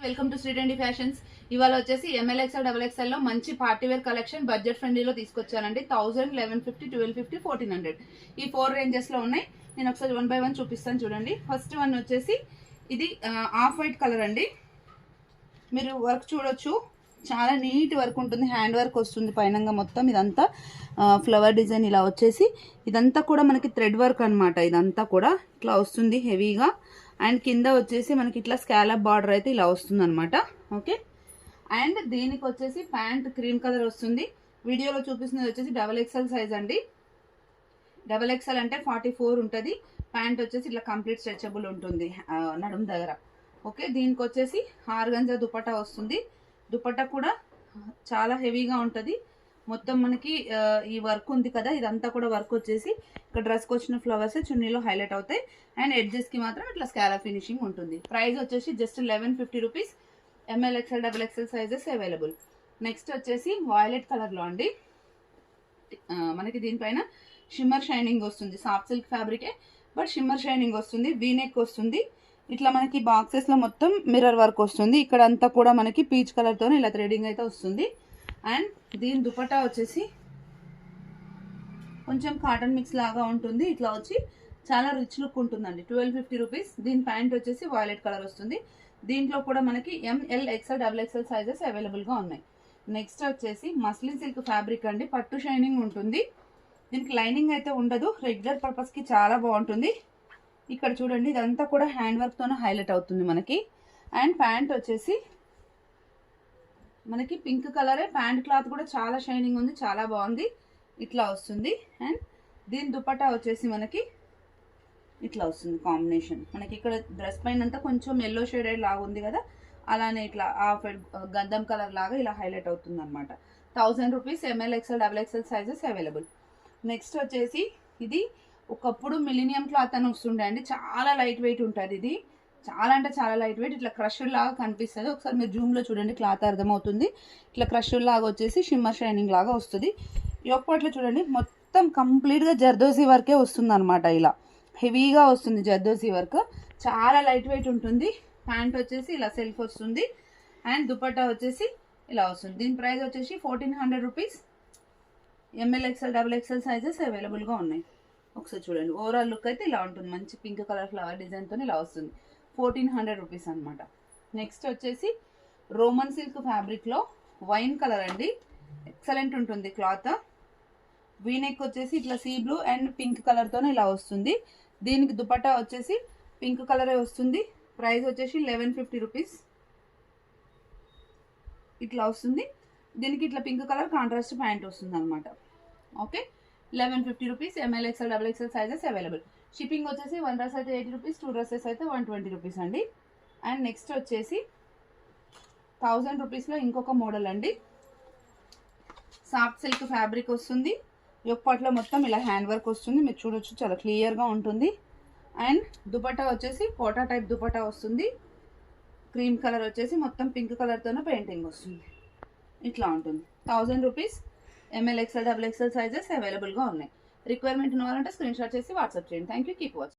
Welcome to Shri trendy fashions. ఇవాళ వచ్చేసి M L XL double XL లో మంచి పార్టీ వేర్ కలెక్షన్ బడ్జెట్ ఫ్రెండ్లీలో తీసుకొచ్చానండి. 1000, 1150, 1250, 1400 ఈ 4 రేంజెస్ లో ఉన్నాయి. నేను ఒకసారి 1 by 1 చూపిస్తాను చూడండి. ఫస్ట్ వన్ వచ్చేసి ఇది ఆఫ్ వైట్ కలర్ అండి. మీరు వర్క్ చూడొచ్చు, చాలా నీట్ వర్క్ ఉంటుంది. హ్యాండ్ వర్క్ వస్తుంది పైనంగా మొత్తం. ఇదంతా ఫ్లవర్ డిజైన్ ఇలా వచ్చేసి ఇదంతా కూడా మనకి థ్రెడ్ వర్క్ అనమాట. ఇదంతా కూడా ఇట్లా వస్తుంది హెవీగా. అండ్ కింద వచ్చేసి మనకి ఇట్లా స్కాలప్ బార్డర్ అయితే ఇలా వస్తుంది అనమాట. ఓకే, అండ్ దీనికి వచ్చేసి ప్యాంట్ క్రీమ్ కలర్ వస్తుంది. వీడియోలో చూపిస్తున్నది వచ్చేసి డబల్ ఎక్స్ఎల్ సైజ్ అండి. డబల్ ఎక్స్ఎల్ అంటే 44 ఉంటుంది. ప్యాంట్ వచ్చేసి ఇట్లా కంప్లీట్ స్ట్రెచబుల్ ఉంటుంది నడుము దగ్గర. ఓకే, దీనికి వచ్చేసి ఆర్గంజా దుపట్టా వస్తుంది. దుపట్టా కూడా చాలా హెవీగా ఉంటుంది. మొత్తం మనకి ఈ వర్క్ ఉంది కదా, ఇదంతా కూడా వర్క్ వచ్చేసి ఇక్కడ డ్రెస్కి వచ్చిన ఫ్లవర్స్ చున్నీలో హైలైట్ అవుతాయి. అండ్ ఎడ్జెస్కి మాత్రం ఇట్లా స్కాలా ఫినిషింగ్ ఉంటుంది. ప్రైస్ వచ్చేసి just 1150 rupees. M L XL double XL sizes available. Next వచ్చేసి వాయిలెట్ కలర్లో అండి. మనకి దీనిపైన షిమ్మర్ షైనింగ్ వస్తుంది. సాఫ్ట్ సిల్క్ ఫ్యాబ్రికే బట్ షిమ్మర్ షైనింగ్ వస్తుంది. వీనెక్ వస్తుంది. ఇట్లా మనకి బాక్సెస్లో మొత్తం మిర్రర్ వర్క్ వస్తుంది. ఇక్కడ అంతా కూడా మనకి పీచ్ కలర్తో ఇలా థ్రెడింగ్ అయితే వస్తుంది. అండ్ దీని దుపట్టా వచ్చేసి కొంచెం కాటన్ మిక్స్ లాగా ఉంటుంది. ఇట్లా వచ్చి చాలా రిచ్ లుక్ ఉంటుందండి. 1250 రూపీస్. దీని ప్యాంట్ వచ్చేసి వాయిలెట్ కలర్ వస్తుంది. దీంట్లో కూడా మనకి ML XL double XL sizes అవైలబుల్గా ఉన్నాయి. నెక్స్ట్ వచ్చేసి మస్లిన్ సిల్క్ ఫ్యాబ్రిక్ అండి. పట్టు షైనింగ్ ఉంటుంది. దీనికి లైనింగ్ అయితే ఉండదు. రెగ్యులర్ పర్పస్కి చాలా బాగుంటుంది. ఇక్కడ చూడండి, ఇదంతా కూడా హ్యాండ్ వర్క్తోనే హైలైట్ అవుతుంది మనకి. అండ్ ప్యాంట్ వచ్చేసి మనకి పింక్ కలరే. ప్యాంట్ క్లాత్ కూడా చాలా షైనింగ్ ఉంది, చాలా బాగుంది. ఇట్లా వస్తుంది. అండ్ దీని దుపట్టా వచ్చేసి మనకి ఇట్లా వస్తుంది కాంబినేషన్. మనకి ఇక్కడ డ్రెస్ పైన అంతా కొంచెం ఎల్లో షేడెడ్ లాగా ఉంది కదా, అలానే ఇట్లా గంధం కలర్ లాగా ఇలా హైలైట్ అవుతుంది అనమాట. 1000 rupees. M L XL double XL sizes available. Next వచ్చేసి ఇది ఒకప్పుడు మిలీనియం క్లాత్ అని వస్తుండే అండి. చాలా లైట్ వెయిట్ ఉంటుంది. ఇది చాలా అంటే చాలా లైట్ వెయిట్. ఇట్లా క్రష్డ్ లాగా కనిపిస్తుంది. ఒకసారి మీరు జూమ్లో చూడండి, క్లాత్ అర్థమవుతుంది. ఇట్లా క్రష్డ్ లాగా వచ్చేసి షిమ్మర్ షైనింగ్ లాగా వస్తుంది. యొక్కట్లో చూడండి, మొత్తం కంప్లీట్గా జర్దోజీ వర్కే వస్తుంది అనమాట. ఇలా హెవీగా వస్తుంది జర్దోజీ వర్క్. చాలా లైట్ వెయిట్ ఉంటుంది. ప్యాంట్ వచ్చేసి ఇలా సెల్ఫ్ వస్తుంది. అండ్ దుపట్టా వచ్చేసి ఇలా వస్తుంది. దీని ప్రైస్ వచ్చేసి 1400 rupees. M L XL double XL sizes అవైలబుల్గా ఉన్నాయి. ఒకసారి చూడండి, ఓవరాల్ లుక్ అయితే ఇలా ఉంటుంది. మంచి పింక్ కలర్ ఫ్లవర్ డిజైన్తో ఇలా వస్తుంది. 1400 రూపీస్ అనమాట. నెక్స్ట్ వచ్చేసి రోమన్ సిల్క్ ఫ్యాబ్రిక్లో వైన్ కలర్ అండి. ఎక్సలెంట్ ఉంటుంది క్లాత్. వీనెక్ వచ్చేసి ఇట్లా సీ బ్లూ అండ్ పింక్ కలర్తో ఇలా వస్తుంది. దీనికి దుపట్టా వచ్చేసి పింక్ కలరే వస్తుంది. ప్రైస్ వచ్చేసి 1150 రూపీస్. ఇట్లా వస్తుంది. దీనికి ఇట్లా పింక్ కలర్ కాంట్రాస్ట్ ప్యాంట్ వస్తుంది అనమాట. Okay, 1150 rupees. M L XL double XL sizes available. Shipping వచ్చేసి 1 డ్రెస్ అయితే 80 రూపీస్, 2 డ్రెస్సెస్ అయితే 120 రూపీస్ అండి. అండ్ నెక్స్ట్ వచ్చేసి 1000 రూపీస్లో ఇంకొక మోడల్ అండి. సాఫ్ట్ సిల్క్ ఫ్యాబ్రిక్ వస్తుంది. యొక్కట్లో మొత్తం ఇలా హ్యాండ్ వర్క్ వస్తుంది. మీరు చూడొచ్చు, చాలా క్లియర్గా ఉంటుంది. అండ్ దుపట్టా వచ్చేసి కోటా టైప్ దుపట్టా వస్తుంది. క్రీమ్ కలర్ వచ్చేసి మొత్తం పింక్ కలర్తోనే పెయింటింగ్ వస్తుంది. ఇట్లా ఉంటుంది. 1000 rupees. M L XL double XL sizes అవైలబుల్గా ఉన్నాయి. రిక్వైర్మెంట్ ఉన్నవారంటే స్క్రీన్ షాట్ చేసి వాట్సాప్ చేయండి. Thank you. Keep watching.